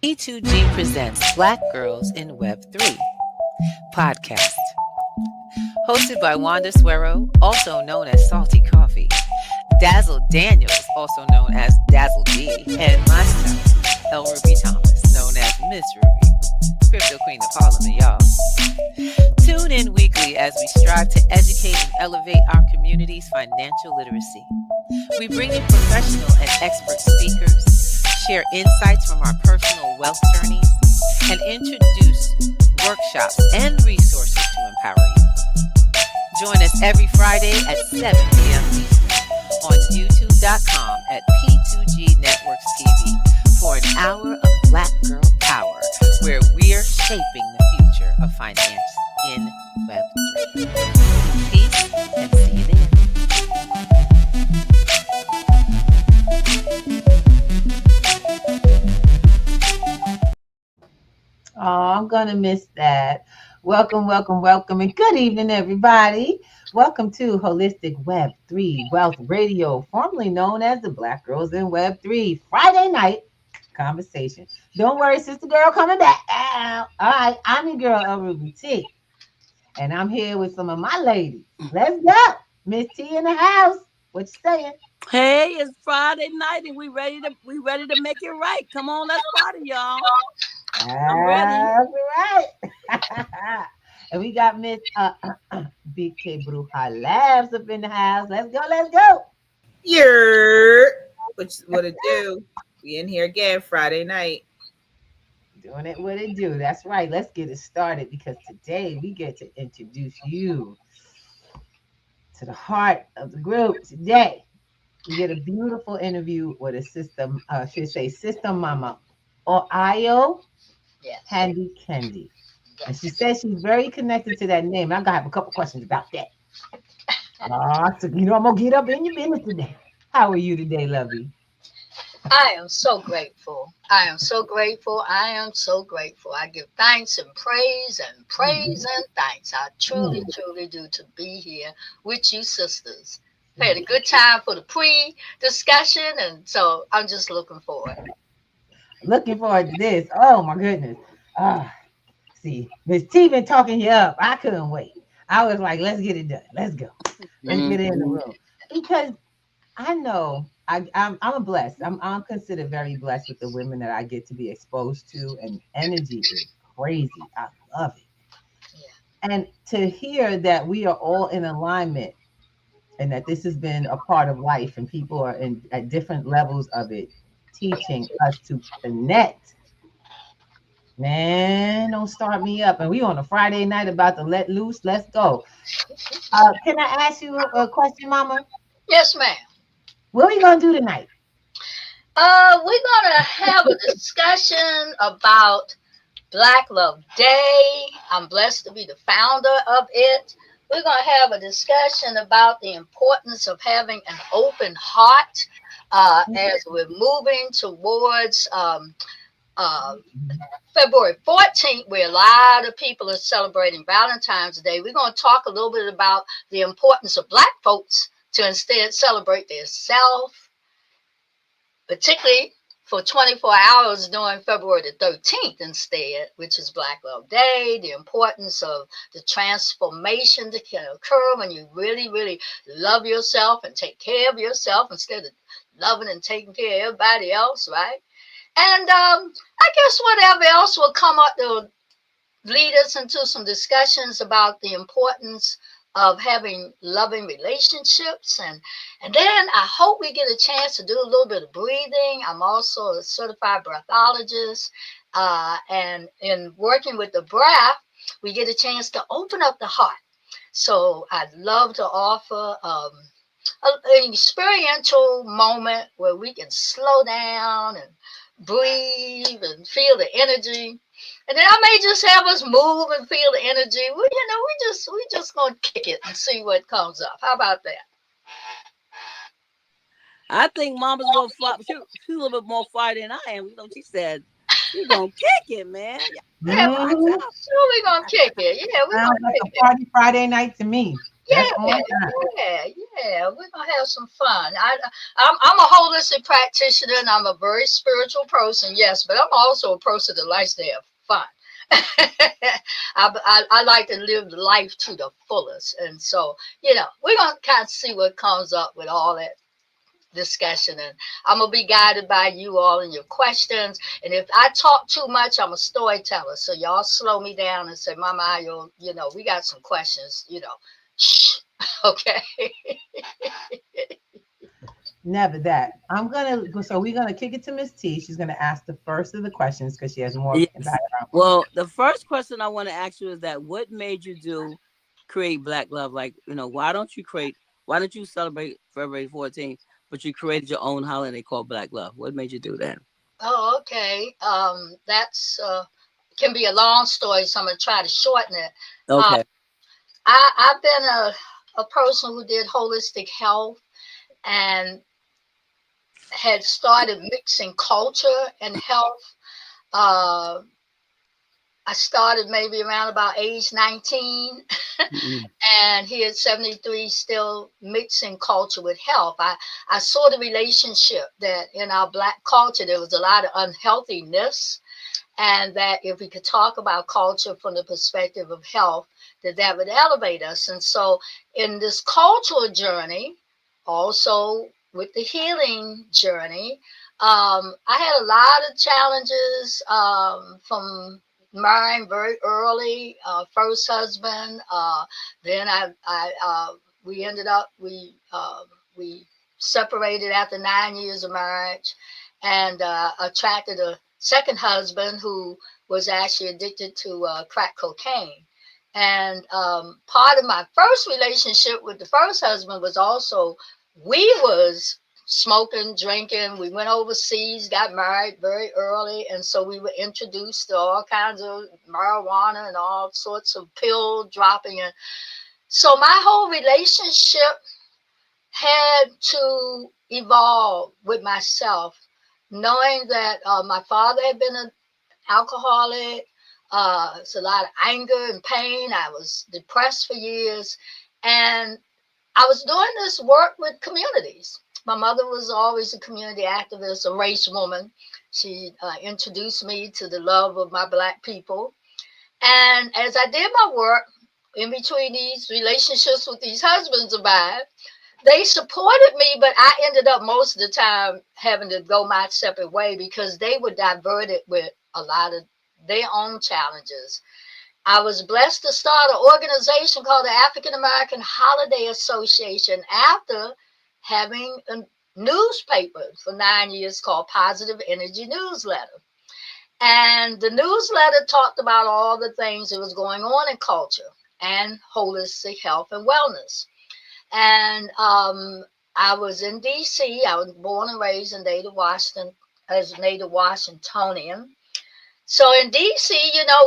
P2G presents Black Girls in Web3 podcast. Hosted by Wanda Suero, also known as Salty Coffee, Dazzle Daniels, also known as Dazzle D, and myself, El Ruby Thomas, known as Miss Ruby, Crypto Queen of Harlem, y'all. Tune in weekly as we strive to educate and elevate our community's financial literacy. We bring you professional and expert speakers, share insights from our personal wealth journeys, and introduce workshops and resources to empower you. Join us every Friday at 7 p.m. Eastern on youtube.com at P2G Networks TV for an hour of Black Girl Power, where we're shaping the future of finance in Web3. Peace and see you there. Oh, I'm going to miss that. Welcome, and good evening, everybody. Welcome to Holistic Web3 Wealth Radio, formerly known as the Black Girls in Web3 Friday night conversation. Don't worry, sister girl, coming back. All right, I'm your girl, El Ruby T, and I'm here with some of my ladies. Let's go. Miss T in the house. What you saying? Hey, it's Friday night, and we ready to make it right. Come on, let's party, y'all. I'm ready. All right. And we got Miss BK Bruja Labs up in the house. Let's go. What it do? We in here again Friday night. Doing it what it do. That's right. Let's get it started because today we get to introduce you to the heart of the group. Today we get a beautiful interview with a system, system mama, or AYO. Yes. Handy Candy. And she says she's very connected to that name. I'm going to have a couple questions about that. So, I'm going to get up in your business today. How are you today, lovey? I am so grateful. I give thanks and praise and thanks. I truly do to be here with you sisters. We had a good time for the pre-discussion, and so I'm just looking forward. Looking forward to this. Oh my goodness. See, Miss T been talking you up. I couldn't wait. I was like, let's get it done. Let's go. Let's get it in the room. Because I know I'm blessed. I'm considered very blessed with the women that I get to be exposed to, and energy is crazy. I love it. Yeah. And to hear that we are all in alignment and that this has been a part of life and people are at different levels of it, teaching us to connect. Man, don't start me up. And we on a Friday night about to let loose. Let's go. Can I ask you a question, Mama? Yes, ma'am. What are we going to do tonight? We're going to have a discussion about Black Love Day. I'm blessed to be the founder of it. We're going to have a discussion about the importance of having an open heart as we're moving towards February 14th, where a lot of people are celebrating Valentine's Day. We're going to talk a little bit about the importance of Black folks to instead celebrate their self, particularly for 24 hours during February the 13th instead, which is Black Love Day, the importance of the transformation that can occur when you really, really love yourself and take care of yourself instead of loving and taking care of everybody else, right? And I guess whatever else will come up to lead us into some discussions about the importance of having loving relationships. And then I hope we get a chance to do a little bit of breathing. I'm also a certified breathologist. And in working with the breath, we get a chance to open up the heart. So I'd love to offer an experiential moment where we can slow down and breathe and feel the energy. And then I may just have us move and feel the energy. Well, we just gonna kick it and see what comes up. How about that? I think Mama's a little she's a little bit more fire than I am. She said she's gonna kick it, man. Yeah, sure we're gonna kick it. Yeah, we're gonna like kick a party Friday night to me. Yeah, That's on time. yeah. We're gonna have some fun. I'm a holistic practitioner, and I'm a very spiritual person. Yes, but I'm also a person that likes to have fun. I like to live life to the fullest, and so we're gonna kind of see what comes up with all that discussion, and I'm gonna be guided by you all and your questions. And if I talk too much, I'm a storyteller, so y'all slow me down and say, Mama Ayo, we got some questions, shh. Okay. Never that. I'm gonna go. So we're gonna kick it to Miss T. She's gonna ask the first of the questions because she has more Yes. Well, the first question I want to ask you is that what made you create Black Love? Like, why don't you celebrate February 14th, but you created your own holiday called Black Love? What made you do that? Oh, okay. That's can be a long story, so I'm gonna try to shorten it. Uh, Okay. I've been a person who did holistic health and had started mixing culture and health. Uh, I started maybe around about age 19, Mm-hmm. and here at 73, still mixing culture with health. I saw the relationship that in our Black culture, there was a lot of unhealthiness, and that if we could talk about culture from the perspective of health, that would elevate us. And so in this cultural journey, also with the healing journey, I had a lot of challenges from marrying very early, first husband. Then we ended up, we separated after 9 years of marriage, and attracted a second husband who was actually addicted to crack cocaine. And part of my first relationship with the first husband was also, we was smoking, drinking. We went overseas, got married very early. And so we were introduced to all kinds of marijuana and all sorts of pill dropping. And so my whole relationship had to evolve with myself, knowing that my father had been an alcoholic. It's a lot of anger and pain. I was depressed for years. And I was doing this work with communities. My mother was always a community activist, a race woman. She introduced me to the love of my Black people. And as I did my work in between these relationships with these husbands of mine, they supported me, but I ended up most of the time having to go my separate way because they were diverted with a lot of their own challenges. I was blessed to start an organization called the African American Holiday Association after having a newspaper for 9 years called Positive Energy Newsletter. And the newsletter talked about all the things that was going on in culture and holistic health and wellness. And I was in D.C. I was born and raised in Native Washington as a Native Washingtonian. So in D.C.,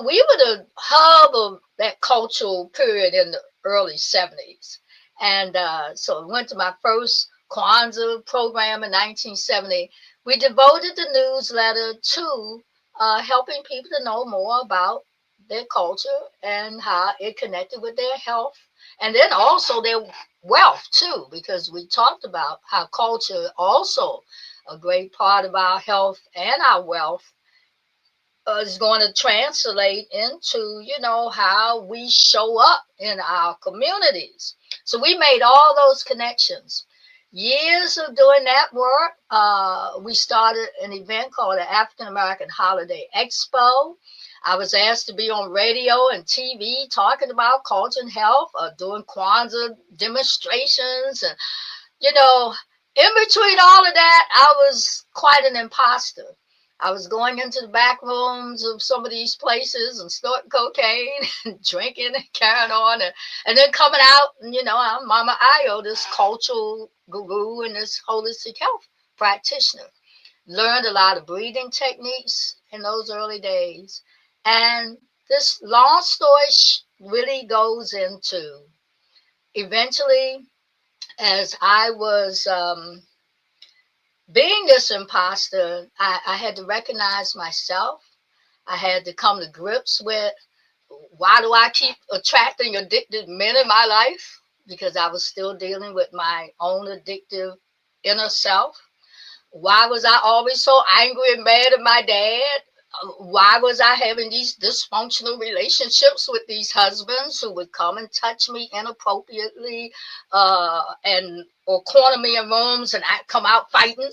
we were the hub of that cultural period in the early 70s. And so I went to my first Kwanzaa program in 1970. We devoted the newsletter to helping people to know more about their culture and how it connected with their health. And then also their wealth too, because we talked about how culture also a great part of our health and our wealth is going to translate into, how we show up in our communities. So we made all those connections. Years of doing that work, we started an event called the African American Holiday Expo. I was asked to be on radio and TV talking about culture and health, doing Kwanzaa demonstrations. And, in between all of that, I was quite an imposter. I was going into the back rooms of some of these places and snorting cocaine and drinking and carrying on. And then coming out, and, I'm Mama Ayo, this cultural guru and this holistic health practitioner. Learned a lot of breathing techniques in those early days. And this long story really goes into eventually, as I was being this imposter, I had to recognize myself. I had to come to grips with, why do I keep attracting addicted men in my life? because I was still dealing with my own addictive inner self. Why was I always so angry and mad at my dad? Why was I having these dysfunctional relationships with these husbands who would come and touch me inappropriately, and or corner me in rooms and I come out fighting,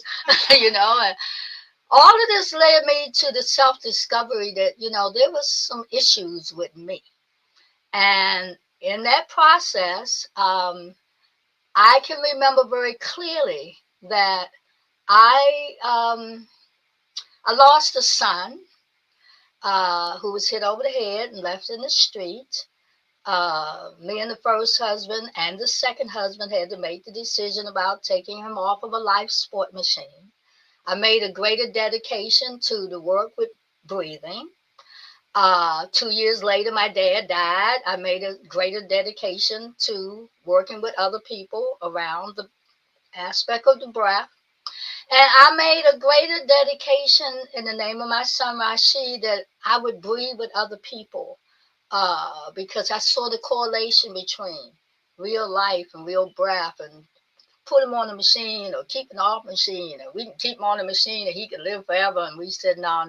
you know? And all of this led me to the self-discovery that, there was some issues with me. And in that process, I can remember very clearly that I lost a son who was hit over the head and left in the street. Me and the first husband and the second husband had to make the decision about taking him off of a life support machine. I made a greater dedication to the work with breathing. 2 years later, my dad died. I made a greater dedication to working with other people around the aspect of the breath. And I made a greater dedication in the name of my son, Rashid, that I would breathe with other people, because I saw the correlation between real life and real breath, and put him on the machine or keep him off the machine, and we can keep him on the machine and he can live forever. And we said, no,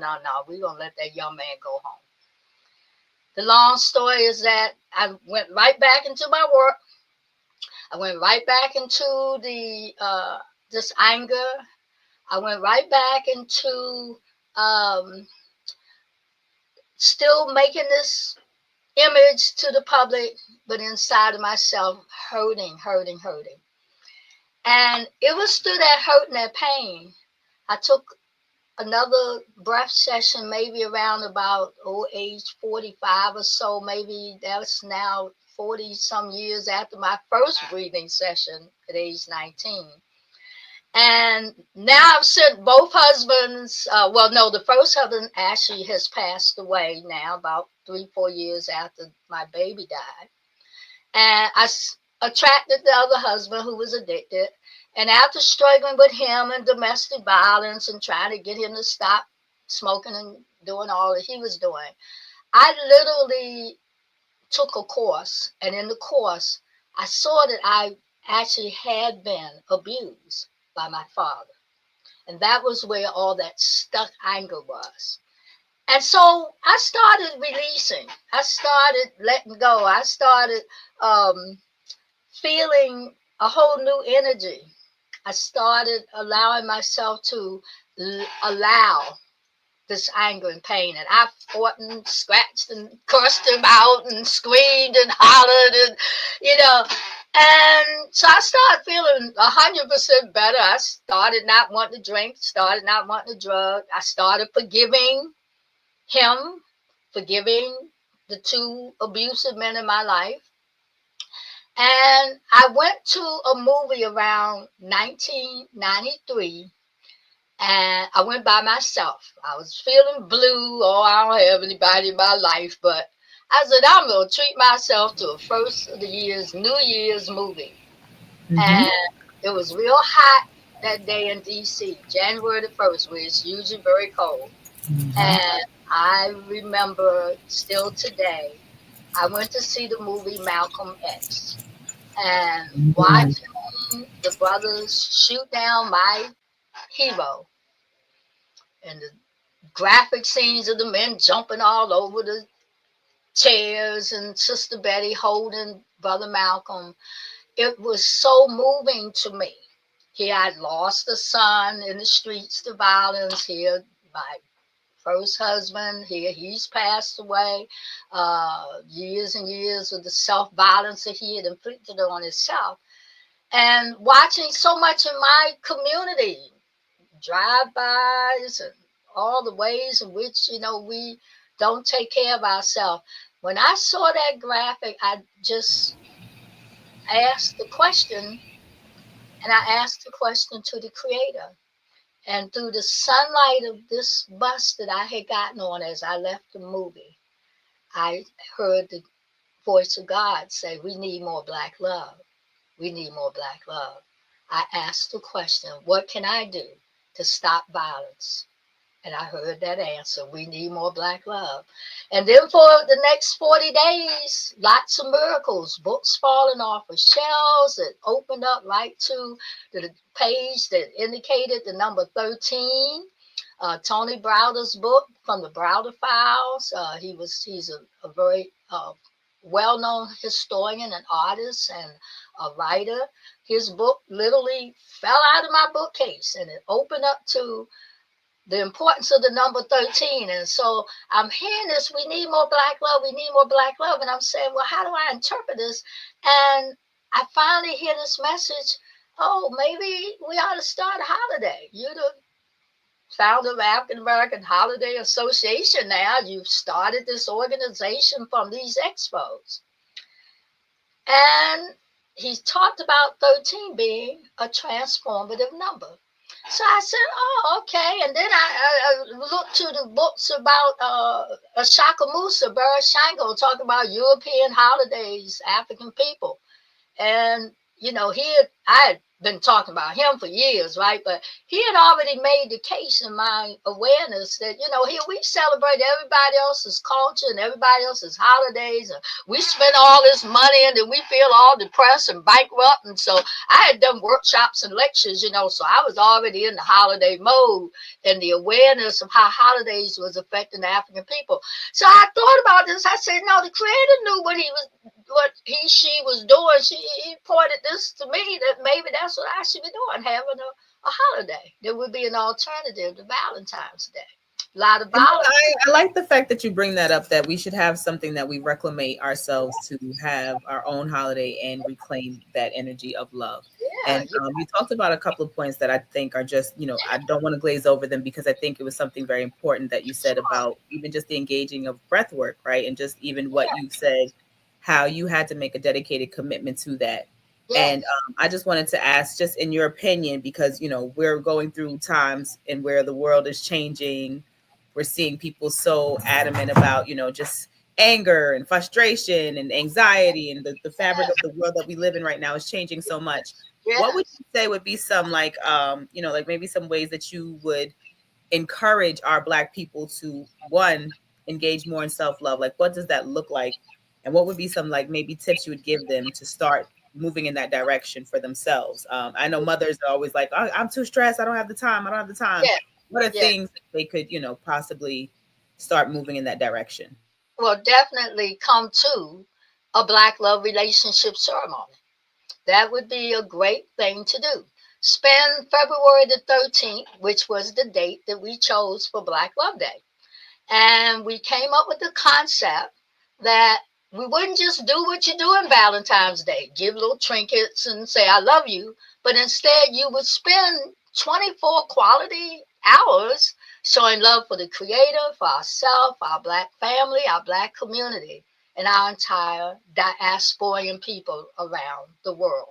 we're going to let that young man go home. The long story is that I went right back into my work. I went right back into the this anger. I went right back into still making this image to the public, but inside of myself, hurting. And it was through that hurt and that pain, I took another breath session, maybe around about age 45 or so. Maybe that's now 40 some years after my first breathing session at age 19. And now I've sent both husbands. The first husband actually has passed away now, about 3-4 years after my baby died. And I attracted the other husband who was addicted. And after struggling with him and domestic violence and trying to get him to stop smoking and doing all that he was doing, I literally took a course. And in the course, I saw that I actually had been abused by my father. And that was where all that stuck anger was. And so I started releasing. I started letting go. I started feeling a whole new energy. I started allowing myself to allow this anger and pain. And I fought and scratched and cursed him out and screamed and hollered and, And so I started feeling 100% better. I started not wanting to drink, started not wanting to drug. I started forgiving him, forgiving the 2 abusive men in my life. And I went to a movie around 1993, and I went by myself. I was feeling blue. I don't have anybody in my life, but I said, I'm going to treat myself to a first of the year's New Year's movie. Mm-hmm. And it was real hot that day in D.C., January the 1st, where it's usually very cold. Mm-hmm. And I remember still today, I went to see the movie Malcolm X. And watching the brothers shoot down my hero, and the graphic scenes of the men jumping all over the chairs and Sister Betty holding Brother Malcolm, it was so moving to me. Here I'd lost a son in the streets to violence. Here my first husband, here he's passed away. Years and years of the self-violence that he had inflicted on himself. And watching so much in my community, drive-bys and all the ways in which, we don't take care of ourselves. When I saw that graphic, I just asked the question, and I asked the question to the Creator. And through the sunlight of this bus that I had gotten on as I left the movie, I heard the voice of God say, we need more Black love. We need more Black love. I asked the question, what can I do to stop violence? And I heard that answer. We need more black love. And then for the next 40 days, lots of miracles, books falling off of shelves that opened up right to the page that indicated the number 13. Tony Browder's book from the Browder Files. He's a very well-known historian and artist and a writer. His book literally fell out of my bookcase and it opened up to the importance of the number 13. And so I'm hearing this, we need more black love, we need more black love. And I'm saying, well, how do I interpret this? And I finally hear this message, oh, maybe we ought to start a holiday. You're the founder of African American Holiday Association now. You've started this organization from these expos. And he talked about 13 being a transformative number. So I said, oh, okay. And then I looked to the books about Ashaka Musa, Barrett Shango, talking about European holidays, African people. And, you know, I had been talking about him for years, right? But he had already made the case in my awareness that, you know, here we celebrate everybody else's culture and everybody else's holidays. And we spend all this money and then we feel all depressed and bankrupt. And so I had done workshops and lectures, you know, so I was already in the holiday mode and the awareness of how holidays was affecting the African people. So I thought about this. I said, no, the Creator knew what she was doing. He pointed this to me that maybe that's what I should be doing, having a holiday. There would be an alternative to Valentine's Day. A lot of violence. I like the fact that you bring that up, that we should have something that we reclaim ourselves to have our own holiday and reclaim that energy of love. Yeah, and you talked about a couple of points that I think are just, you know, I don't want to glaze over them because I think it was something very important that you said about even just the engaging of breath work, right? And just even what you said, how you had to make a dedicated commitment to that. Yes. And I just wanted to ask, just in your opinion, because, you know, we're going through times and where the world is changing. We're seeing people so adamant about, you know, just anger and frustration and anxiety, and the fabric of the world that we live in right now is changing so much. Yes. What would you say would be some like, you know, like maybe some ways that you would encourage our Black people to, one, engage more in self-love? Like, what does that look like? And what would be some like maybe tips you would give them to start moving in that direction for themselves? I know mothers are always like, oh, I'm too stressed. I don't have the time. Yeah. What are things that they could, you know, possibly start moving in that direction? Well, definitely come to a Black love relationship ceremony. That would be a great thing to do. Spend February the 13th, which was the date that we chose for Black Love Day. And we came up with the concept that we wouldn't just do what you do on Valentine's Day, give little trinkets and say, I love you. But instead, you would spend 24 quality hours showing love for the Creator, for ourselves, our Black family, our Black community, and our entire diasporian people around the world.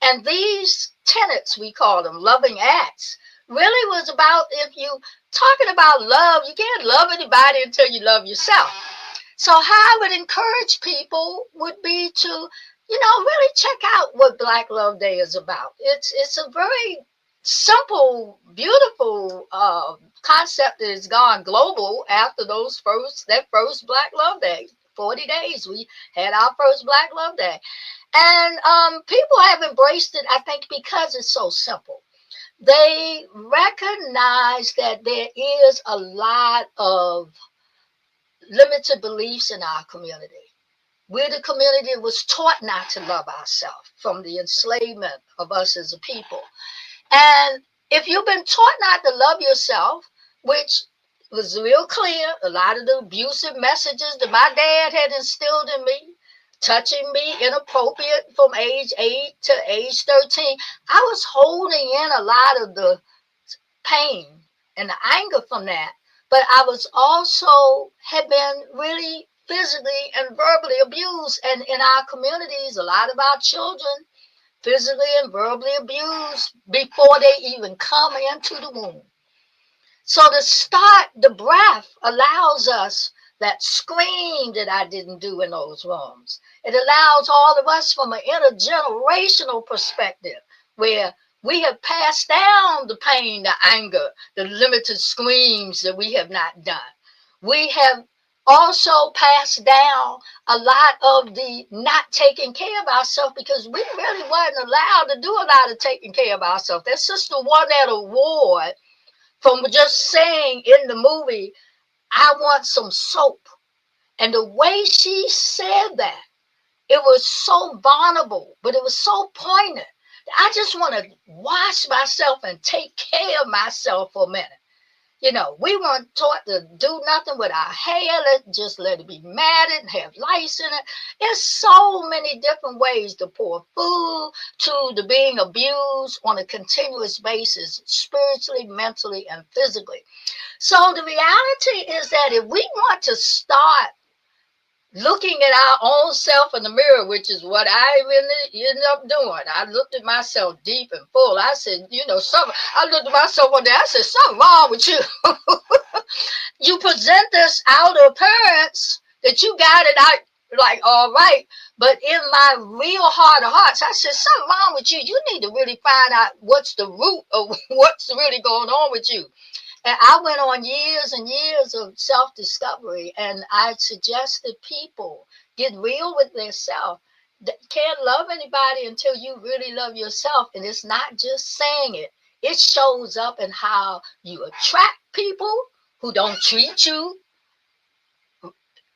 And these tenets, we call them loving acts, really was about, if you talking about love, you can't love anybody until you love yourself. So how I would encourage people would be to, you know, really check out what Black Love Day is about. It's a very simple, beautiful concept that has gone global after that first Black Love Day. 40 days, we had our first Black Love Day. And people have embraced it, I think, because it's so simple. They recognize that there is a lot of limited beliefs in our community. We're the community that was taught not to love ourselves from the enslavement of us as a people. And if you've been taught not to love yourself, which was real clear, a lot of the abusive messages that my dad had instilled in me, touching me inappropriate from age 8 to age 13, I was holding in a lot of the pain and the anger from that. But I was also had been really physically and verbally abused. And in our communities, a lot of our children physically and verbally abused before they even come into the womb. So to start, the breath allows us that scream that I didn't do in those rooms. It allows all of us from an intergenerational perspective where We have passed down the pain, the anger, the limited screams that we have not done. We have also passed down a lot of the not taking care of ourselves because we really weren't allowed to do a lot of taking care of ourselves. That sister won that award from just saying in the movie, I want some soap. And the way she said that, it was so vulnerable, but it was so poignant. I just want to wash myself and take care of myself for a minute. You know, we weren't taught to do nothing with our hair. Just let it be matted and have lice in it. There's so many different ways to pour food, to the being abused on a continuous basis, spiritually, mentally, and physically. So the reality is that if we want to start looking at our own self in the mirror, which is what I really ended up doing. I looked at myself deep and full. I said, you know, I looked at myself one day. I said, something wrong with you. You present this outer appearance that you got it out like, all right. But in my real heart of hearts, I said, something wrong with you. You need to really find out what's the root of what's really going on with you. And I went on years and years of self-discovery, and I suggested people get real with themselves. Can't love anybody until you really love yourself. And it's not just saying it. It shows up in how you attract people who don't treat you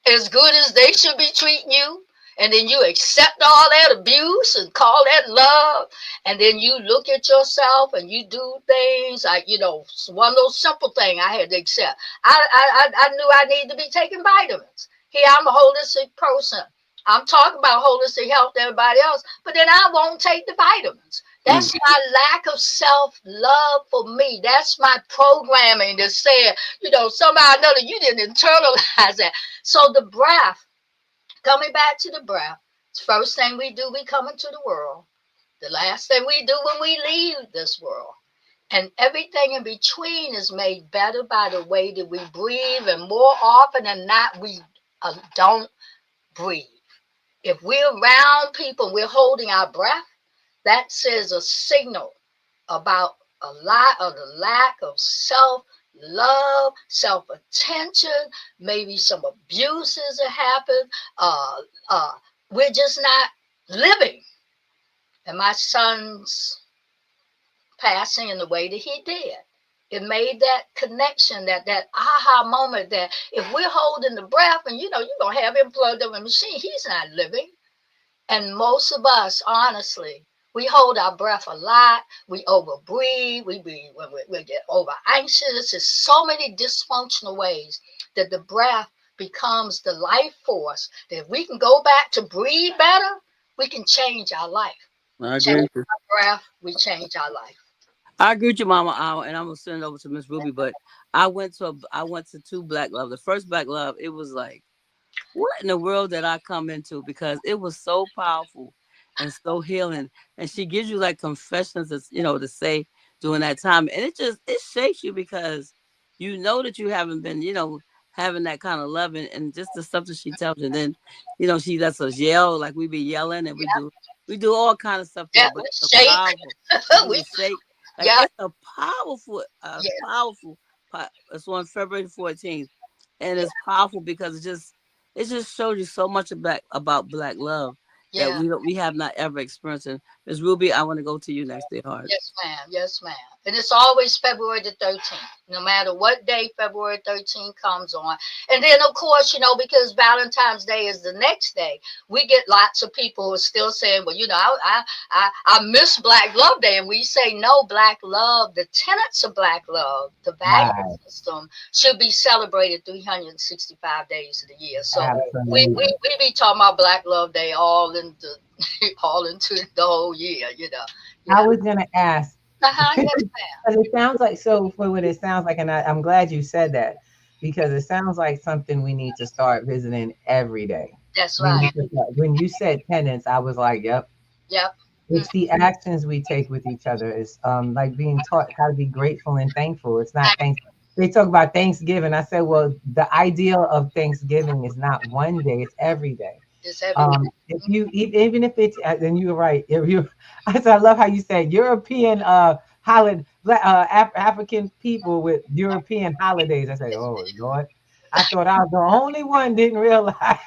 as good as they should be treating you. And then you accept all that abuse and call that love. And then you look at yourself and you do things like, you know, one of those simple things I had to accept. I knew I needed to be taking vitamins. Here, I'm a holistic person. I'm talking about holistic health to everybody else, but then I won't take the vitamins. That's my lack of self-love for me. That's my programming that said, you know, somehow or another, you didn't internalize that. So the breath, coming back to the breath, first thing we do, we come into the world. The last thing we do when we leave this world. And everything in between is made better by the way that we breathe. And more often than not, we don't breathe. If we're around people, we're holding our breath, that says a signal about a lot of the lack of self-love, self-attention, maybe some abuses that happen. We're just not living. And my son's passing in the way that he did, it made that connection, that aha moment that if we're holding the breath and, you know, you're going to have him plugged up in a machine, he's not living. And most of us, honestly, we hold our breath a lot. We overbreathe. We get over anxious. There's so many dysfunctional ways that the breath becomes the life force. That if we can go back to breathe better, we can change our life. I agree. Change our breath, we change our life. I agree with you, Mama Al, and I'm gonna send it over to Miss Ruby. But I went to 2 Black Love. The first Black Love, it was like, what in the world did I come into? Because it was so powerful and so healing. And she gives you like confessions, to say during that time. And it shakes you because you know that you haven't been, having that kind of love and just the stuff that she tells you. And then, she lets us yell, like we be yelling and we do all kind of stuff. Yeah, but it's shake. powerful. We shake. Like, Yeah. It's a powerful, powerful. It's on February 14th. And it's powerful because it just shows you so much about Black love that we have not ever experienced. And Ms. Ruby, I want to go to you next, dear heart. Yes, ma'am. Yes, ma'am. And it's always February the 13th, no matter what day February 13th comes on. And then, of course, because Valentine's Day is the next day, we get lots of people who are still saying, well, I miss Black Love Day. And we say, no, Black love, the tenets of Black love, the value system should be celebrated 365 days of the year. So we be talking about Black Love Day all into the whole year, I was going to ask. Yes, ma'am. It sounds like, for what it sounds like, and I'm glad you said that, because it sounds like something we need to start visiting every day. That's right. When you said tenants, I was like, yep. It's the actions we take with each other. It's like being taught how to be grateful and thankful. It's not thanks. They talk about Thanksgiving. I said, well, the ideal of Thanksgiving is not one day, it's every day. It's everywhere. If you even if it's then you're right. If you, I love how you say European holiday, African people with European holidays. I say, oh Lord, I thought I was the only one didn't realize.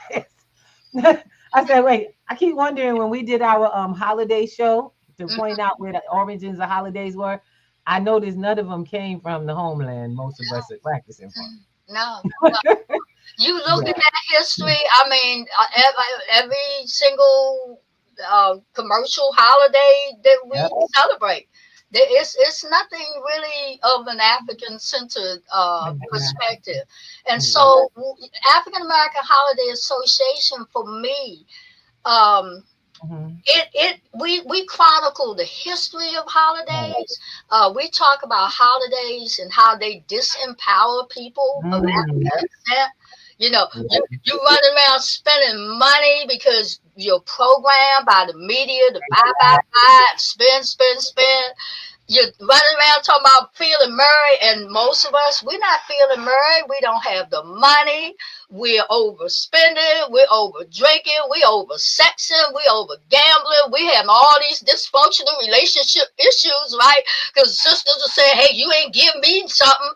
I said, wait, I keep wondering when we did our holiday show to point out where the origins of holidays were. I noticed none of them came from the homeland. Most of us are practicing from. No. You look at that history. I mean, every single commercial holiday that we celebrate, it's nothing really of an African centered perspective. And so, African American Holiday Association for me, we chronicle the history of holidays. We talk about holidays and how they disempower people of African descent. You know, you running around spending money because you're programmed by the media to buy, spend. You're running around talking about feeling merry, and most of us, we're not feeling merry. We don't have the money. We're overspending. We're over drinking. We're over sexing. We're over gambling. We have all these dysfunctional relationship issues, right? Because sisters are saying, hey, you ain't giving me something.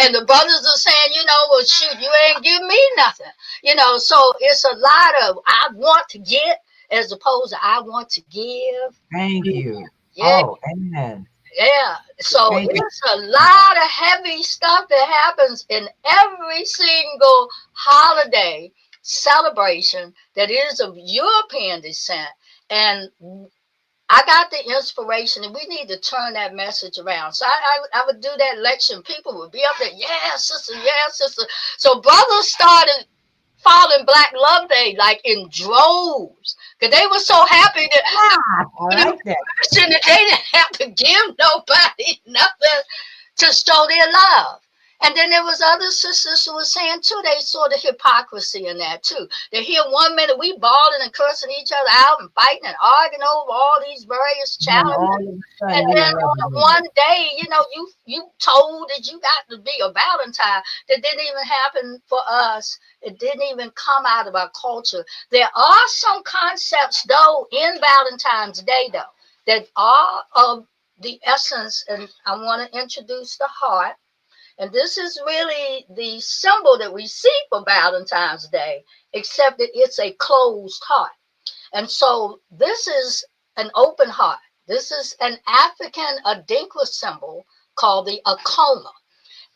And the brothers are saying, you know, well, shoot, you ain't giving me nothing. You know, so it's a lot of I want to get as opposed to I want to give. Thank you. Yeah. Oh, amen. Yeah. So it's a lot of heavy stuff that happens in every single holiday celebration that is of European descent. And I got the inspiration, and we need to turn that message around. So I would do that lecture. People would be up there, yeah, sister, yeah, sister. So brothers started following Black Love Day like in droves, because they were so happy that, they didn't have to give nobody nothing to show their love. And then there was other sisters who were saying too, they saw the hypocrisy in that too. They hear 1 minute we bawling and cursing each other out and fighting and arguing over all these various challenges. And then on one day, you know, you told that you got to be a Valentine. That didn't even happen for us. It didn't even come out of our culture. There are some concepts though in Valentine's Day though that are of the essence, and I want to introduce the heart. And this is really the symbol that we see for Valentine's Day, except that it's a closed heart. And so this is an open heart. This is an African Adinkra symbol called the Akoma.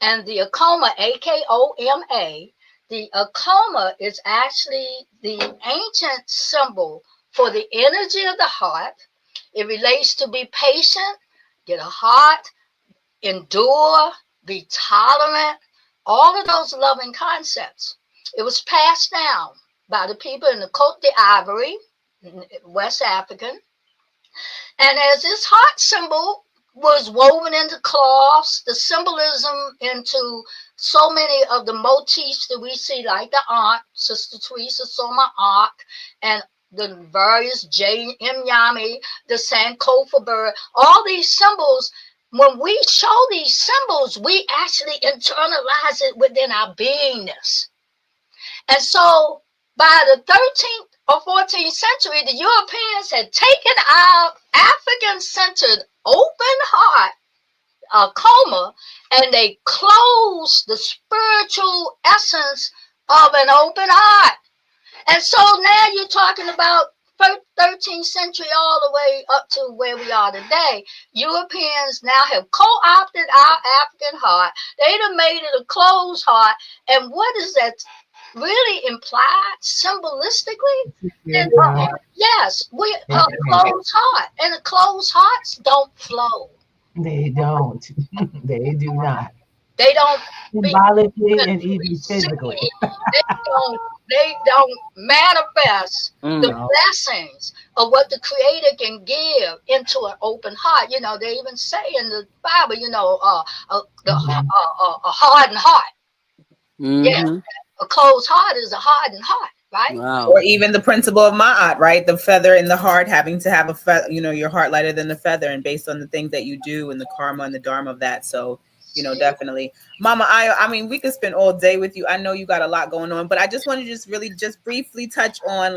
And the Akoma, Akoma, the Akoma is actually the ancient symbol for the energy of the heart. It relates to be patient, get a heart, endure, be tolerant, all of those loving concepts. It was passed down by the people in the Côte d'Ivoire, West African. And as this heart symbol was woven into cloths, the symbolism into so many of the motifs that we see, like the Ankh, Sister Teresa saw my Ankh, and the various J. M. Yami, the Sankofa bird, all these symbols. When we show these symbols, we actually internalize it within our beingness. And so by the 13th or 14th century, the Europeans had taken our African-centered open heart, coma, and they closed the spiritual essence of an open heart. And so now you're talking about 13th century all the way up to where we are today. Europeans now have co-opted our African heart. They'd have made it a closed heart. And what does that really imply symbolistically? Yes, we are a closed heart. And the closed hearts don't flow. They don't. They do not. They don't. Symbolically and even physically. They don't manifest the blessings of what the Creator can give into an open heart. You know, they even say in the Bible, you know, a hardened heart. Yeah, a closed heart is a hardened heart, right? Wow. Or even the principle of Ma'at, right? The feather in the heart, having to have a feather, you know, your heart lighter than the feather, and based on the things that you do and the karma and the dharma of that. So Definitely. Mama Ayo, I mean, we could spend all day with you. I know you got a lot going on, but I just want to just briefly touch on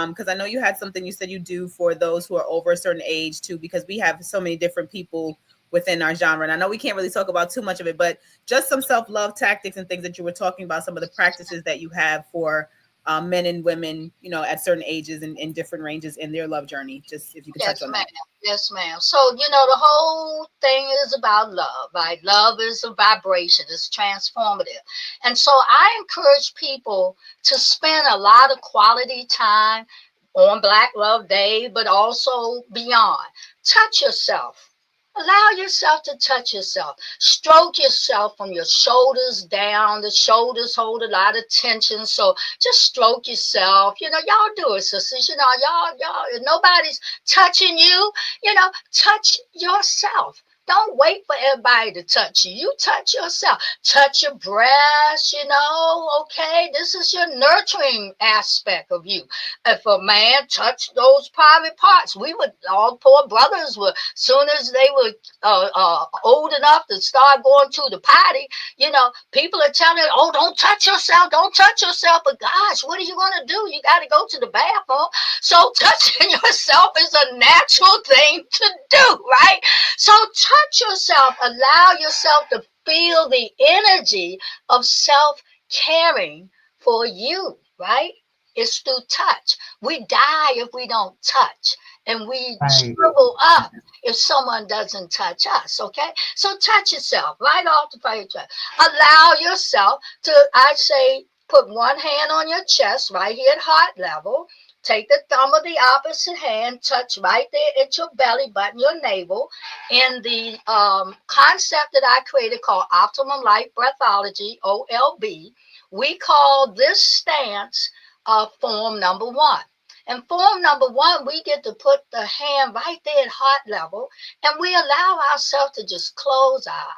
because I know you had something you said you do for those who are over a certain age too, because we have so many different people within our genre. And I know we can't really talk about too much of it, but just some self-love tactics and things that you were talking about, some of the practices that you have for men and women, at certain ages and in different ranges in their love journey. Just if you could touch on that. Yes, ma'am. So, the whole thing is about love, right? Love is a vibration, it's transformative. And so I encourage people to spend a lot of quality time on Black Love Day, but also beyond. Touch yourself. Allow yourself to touch yourself. Stroke yourself from your shoulders down. The shoulders hold a lot of tension. So just stroke yourself. Y'all do it, sisters. Y'all, if nobody's touching you, touch yourself. Don't wait for everybody to touch you. You touch yourself. Touch your breast, okay? This is your nurturing aspect of you. If a man touched those private parts, all poor brothers were, soon as they were old enough to start going to the potty, people are telling them, oh, don't touch yourself. Don't touch yourself. But gosh, what are you going to do? You got to go to the bathroom. So touching yourself is a natural thing to do, right? So touch yourself, allow yourself to feel the energy of self-caring for you, right? It's through touch. We die if we don't touch, and we shrivel up if someone doesn't touch us, okay? So touch yourself right off the page. Allow yourself to, I say, put one hand on your chest right here at heart level. Take the thumb of the opposite hand, touch right there at your belly button, your navel, in the concept that I created called Optimum Life Breathology, OLB. We call this stance form number 1. And form number 1, we get to put the hand right there at heart level, and we allow ourselves to just close our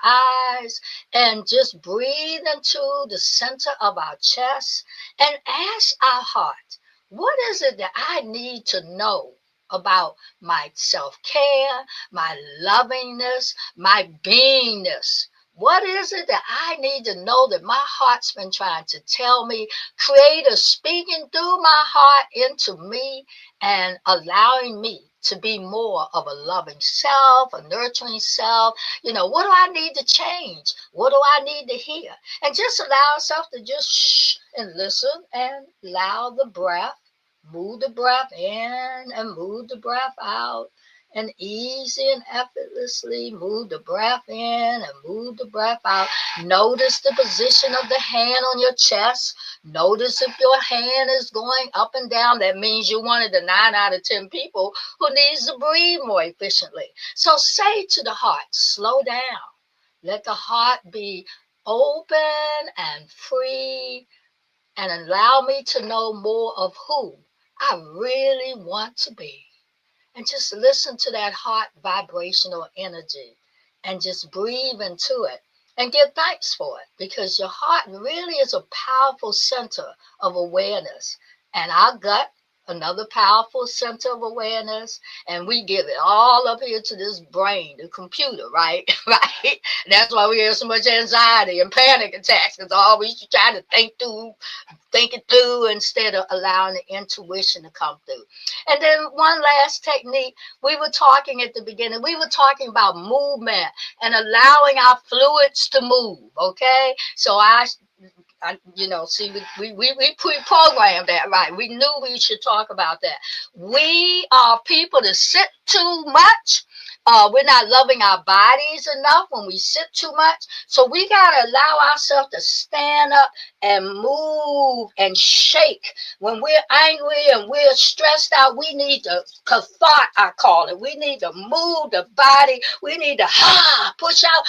eyes and just breathe into the center of our chest and ask our heart, what is it that I need to know about my self-care, my lovingness, my beingness? What is it that I need to know that my heart's been trying to tell me? Creator speaking through my heart into me and allowing me to be more of a loving self, a nurturing self. What do I need to change? What do I need to hear? And just allow yourself to just shh and listen and allow the breath. Move the breath in and move the breath out. And easy and effortlessly move the breath in and move the breath out. Notice the position of the hand on your chest. Notice if your hand is going up and down. That means you're one of the 9 out of 10 people who needs to breathe more efficiently. So say to the heart, slow down. Let the heart be open and free, and allow me to know more of who I really want to be. And just listen to that heart vibrational energy and just breathe into it and give thanks for it, because your heart really is a powerful center of awareness. And our gut, another powerful center of awareness, and we give it all up here to this brain, the computer, right? Right? That's why we have so much anxiety and panic attacks, because always you try to think it through instead of allowing the intuition to come through. And then one last technique, we were talking at the beginning, we were talking about movement and allowing our fluids to move, okay? So we pre-programmed that, right? We knew we should talk about that. We are people that sit too much. We're not loving our bodies enough when we sit too much. So we got to allow ourselves to stand up and move and shake. When we're angry and we're stressed out, we need to thought, I call it. We need to move the body. We need to push out,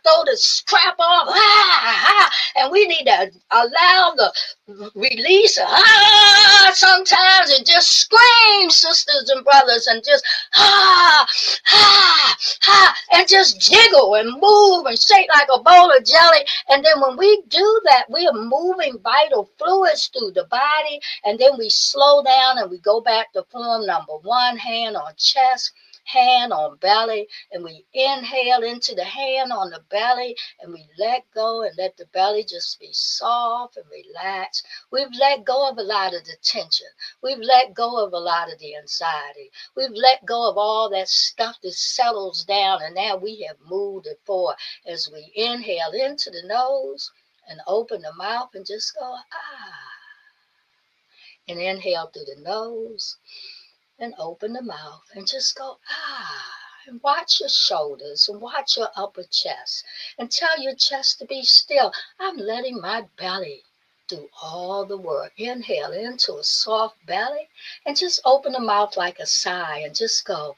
throw the crap off, and we need to allow the release sometimes, and just scream, sisters and brothers, and just and just jiggle and move and shake like a bowl of jelly. And then when we do that, we are moving vital fluids through the body, and then we slow down and we go back to form number 1, hand on chest. hand on belly, and we inhale into the hand on the belly, and we let go and let the belly just be soft and relaxed. We've let go of a lot of the tension. We've let go of a lot of the anxiety. We've let go of all that stuff that settles down, and now we have moved it forward as we inhale into the nose and open the mouth and just go, ah. And inhale through the nose and open the mouth and just go, ah. And watch your shoulders and watch your upper chest and tell your chest to be still. I'm letting my belly do all the work. Inhale into a soft belly and just open the mouth like a sigh and just go,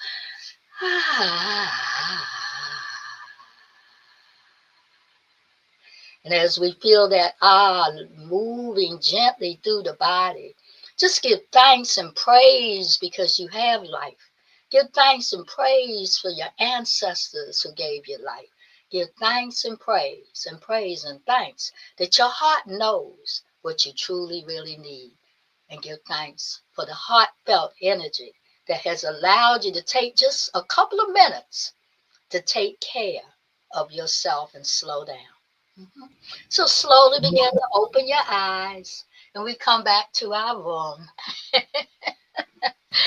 ah. And as we feel that moving gently through the body, just give thanks and praise because you have life. Give thanks and praise for your ancestors who gave you life. Give thanks and praise and thanks that your heart knows what you truly, really need. And give thanks for the heartfelt energy that has allowed you to take just a couple of minutes to take care of yourself and slow down. Mm-hmm. So slowly begin to open your eyes and we come back to our room.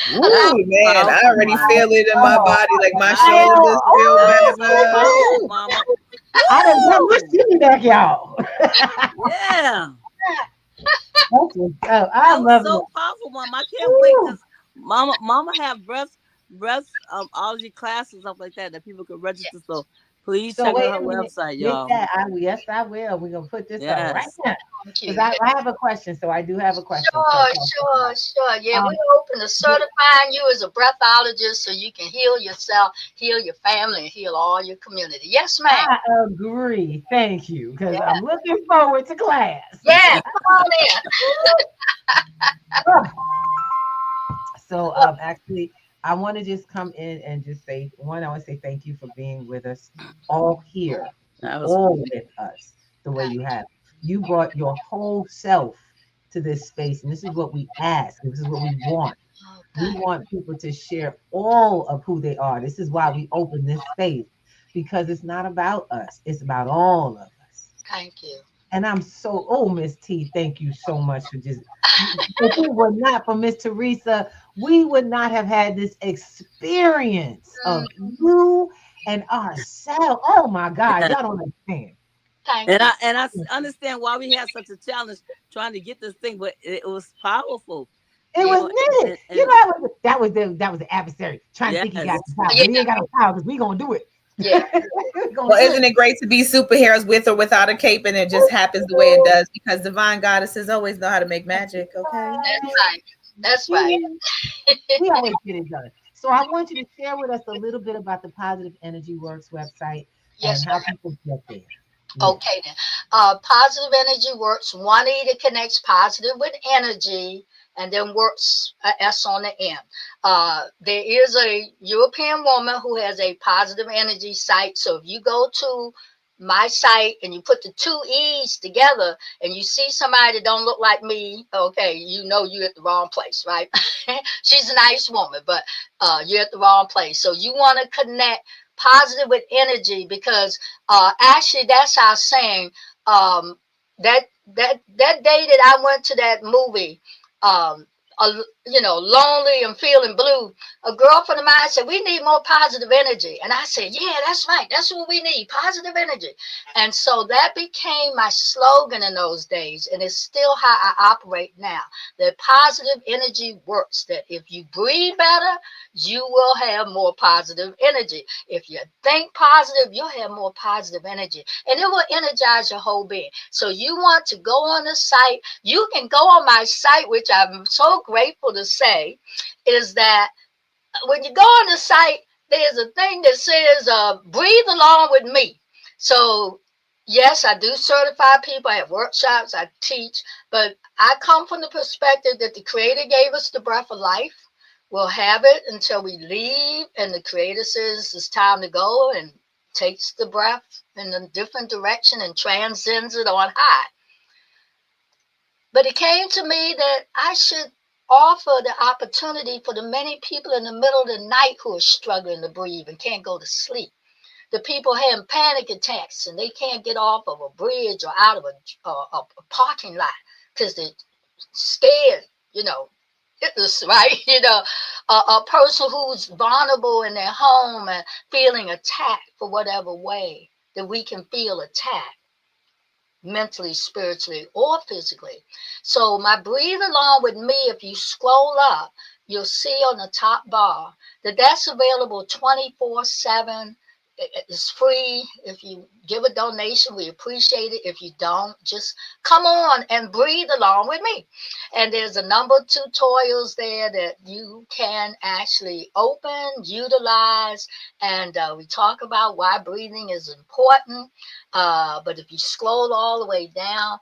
Ooh, man, I already feel it in my body, like my shoulders feel better. Powerful, Mama. I done got my city back, y'all. Yeah. I That was love so it. powerful, Mom. I can't wait because Mama have breathology classes and stuff like that people can register. So please So check wait out her a minute. website, Get y'all. that. Yes, I will. We're gonna put this up right Yes. now. Thank Because you. I have a question. So I do have a question. Sure. Yeah, we're open to certifying you as a breathologist so you can heal yourself, heal your family, and heal all your community. Yes, ma'am. I agree. Thank you. Because I'm looking forward to class. Yeah, come on in. So actually, I want to just come in and just say, one, I want to say thank you for being with us all here, That was all with us the way you have. You brought your whole self to this space, and this is what we ask. This is what we want. We want people to share all of who they are. This is why we open this space, because it's not about us. It's about all of us. Thank you. And I'm so, Miss T, thank you so much for just, if it were not for Miss Teresa, we would not have had this experience of you and ourselves. Oh my God, y'all don't understand. And I understand why we had such a challenge trying to get this thing, but it was powerful. It was needed. That was the adversary trying to think he got the power, but he ain't got no power because we gonna do it. Yeah. Well, isn't it great to be superheroes with or without a cape, and it just happens the way it does because divine goddesses always know how to make magic. Okay, that's right. We always get it done. So I want you to share with us a little bit about the Positive Energy Works website and how people get there. Okay then. Positive Energy Works. One E that connects positive with energy, and then works S on the end. There is a European woman who has a positive energy site. So if you go to my site and you put the two E's together and you see somebody that don't look like me, okay, you know you're at the wrong place, right? She's a nice woman, but you're at the wrong place. So you want to connect positive with energy because actually that's our saying. That day that I went to that movie, lonely and feeling blue, a girlfriend of mine said, we need more positive energy. And I said, yeah, that's right. That's what we need, positive energy. And so that became my slogan in those days. And it's still how I operate now. That positive energy works. That if you breathe better, you will have more positive energy. If you think positive, you'll have more positive energy. And it will energize your whole being. So you want to go on the site. You can go on my site, which I'm so grateful to say, is that when you go on the site, there's a thing that says breathe along with me. So yes, I do certify people. I have workshops, I teach, but I come from the perspective that the Creator gave us the breath of life. We'll have it until we leave, and the Creator says it's time to go, and takes the breath in a different direction and transcends it on high. But it came to me that I should offer the opportunity for the many people in the middle of the night who are struggling to breathe and can't go to sleep. The people having panic attacks and they can't get off of a bridge or out of a parking lot because they're scared, it's right, a person who's vulnerable in their home and feeling attacked for whatever way that we can feel attacked mentally, spiritually, or physically. So my breathe along with me, if you scroll up, you'll see on the top bar that that's available 24/7. It's free. If you give a donation, we appreciate it. If you don't, just come on and breathe along with me. And there's a number of tutorials there that you can actually open, utilize, and we talk about why breathing is important. But if you scroll all the way down,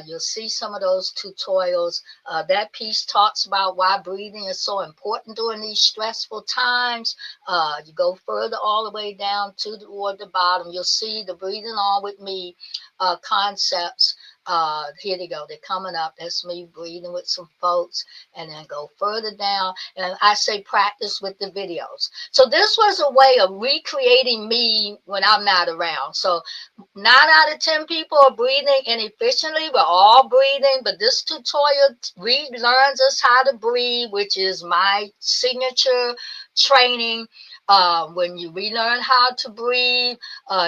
you'll see some of those tutorials. That piece talks about why breathing is so important during these stressful times. You go further all the way down toward the bottom, you'll see the breathing on with me concepts. Here they go. They're coming up. That's me breathing with some folks. And then go further down. And I say practice with the videos. So this was a way of recreating me when I'm not around. So 9 out of 10 people are breathing inefficiently. We're all breathing. But this tutorial relearns us how to breathe, which is my signature training. When you relearn how to breathe,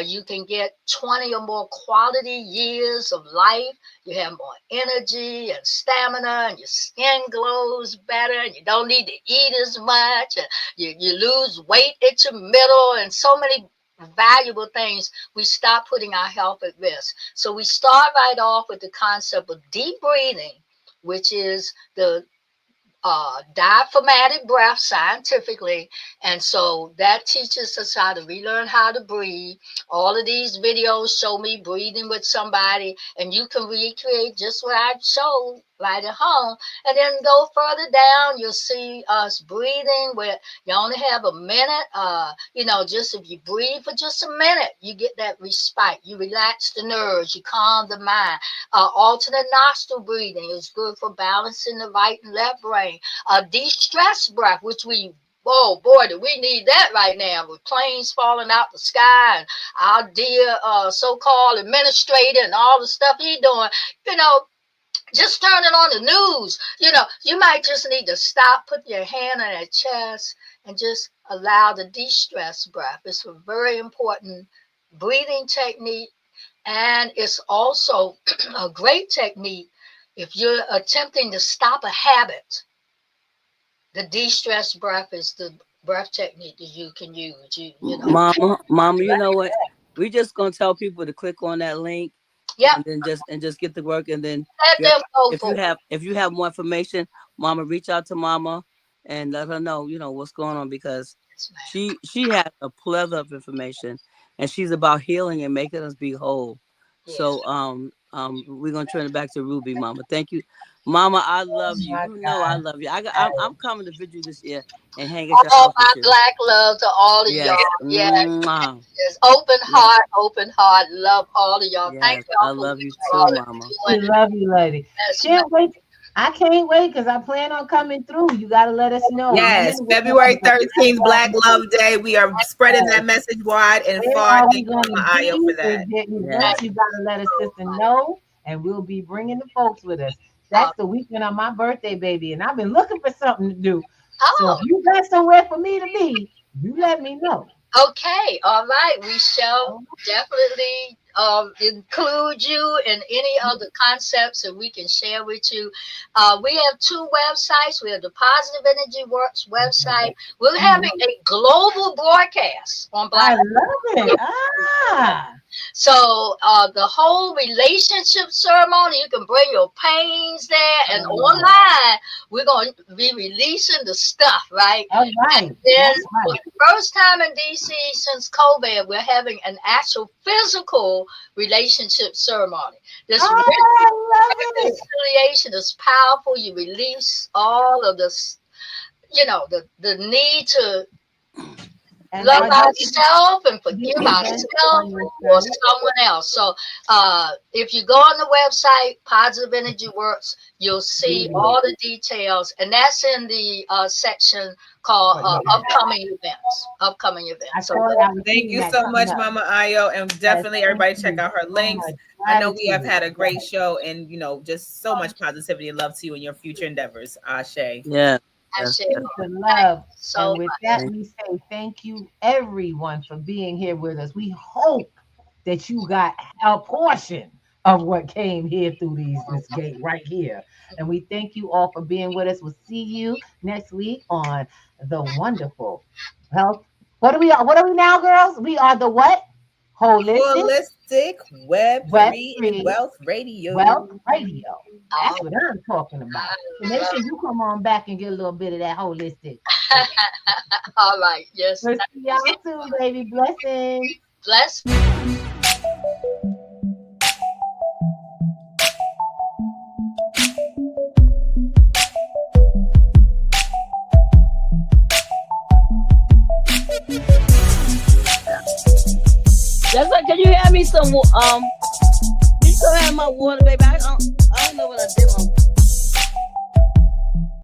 you can get 20 or more quality years of life. You have more energy and stamina, and your skin glows better, and you don't need to eat as much. And you lose weight at your middle, and so many valuable things. We stop putting our health at risk. So we start right off with the concept of deep breathing, which is the diaphragmatic breath scientifically. And so that teaches us how to relearn how to breathe. All of these videos show me breathing with somebody, and you can recreate just what I showed right at home. And then go further down, you'll see us breathing where you only have a minute. Just if you breathe for just a minute, you get that respite. You relax the nerves, you calm the mind. Alternate nostril breathing is good for balancing the right and left brain. De-stress breath, which oh boy, do we need that right now with planes falling out the sky and our dear so-called administrator and all the stuff he's doing. Just turn it on the news. You might just need to stop, put your hand on your chest, and just allow the de-stress breath. It's a very important breathing technique, and it's also a great technique if you're attempting to stop a habit. The de-stress breath is the breath technique that you can use. Mama, you know what? We're just gonna tell people to click on that link. Yeah. And then just get to work. And then Let them go for it. if you have more information, Mama, reach out to Mama and let her know, what's going on, because she has a plethora of information, and she's about healing and making us be whole. Yes. So we're gonna turn it back to Ruby, Mama. Thank you, Mama. I love you. I love you. I'm coming to visit you this year and hang at your house. All my black love to all of y'all. Yes. Open heart. Love all of y'all. Yes. Thank y'all. I love you too, Mama. We love you, lady. Can't wait. I can't wait because I plan on coming through. You got to let us know. Yes, February 13th, Black Love Day. We are spreading that message wide and far. Thank you, AYO, for that. You got to let a sister know, and we'll be bringing the folks with us. That's the weekend of my birthday, baby, and I've been looking for something to do. So if you got somewhere for me to be, you let me know. Okay, all right. We shall definitely include you in any of the concepts that we can share with you. We have 2 websites. We have the PositivEnergyWorks website. We're having a global broadcast on Black. I love it. So the whole relationship ceremony, you can bring your pains there, and online we're going to be releasing the stuff, right? All right. And then for the first time in DC since COVID, we're having an actual physical relationship ceremony. This reconciliation is powerful. You release all of this, the need to And love are you ourselves and forgive doing events on ourselves your or site? someone else. So if you go on the website, Positive Energy Works, you'll see all the details. And that's in the section called upcoming events. Upcoming events. So thank you so much, Mama Ayo. And definitely everybody check out her links. I know we have had a great show, and just so much positivity and love to you in your future endeavors. Ashe. Yeah. Love. So and with that, we say thank you, everyone, for being here with us. We hope that you got a portion of what came here through this gate right here. And we thank you all for being with us. We'll see you next week on the wonderful health. What are we now, girls? We are the what? Holistic Web3 and Wealth Radio. That's what I'm talking about. So make sure you come on back and get a little bit of that holistic. All right. Yes. We'll see y'all soon, baby. Blessings. Bless. That's like, can you hand me some? You still have my water, baby? I don't know what I did.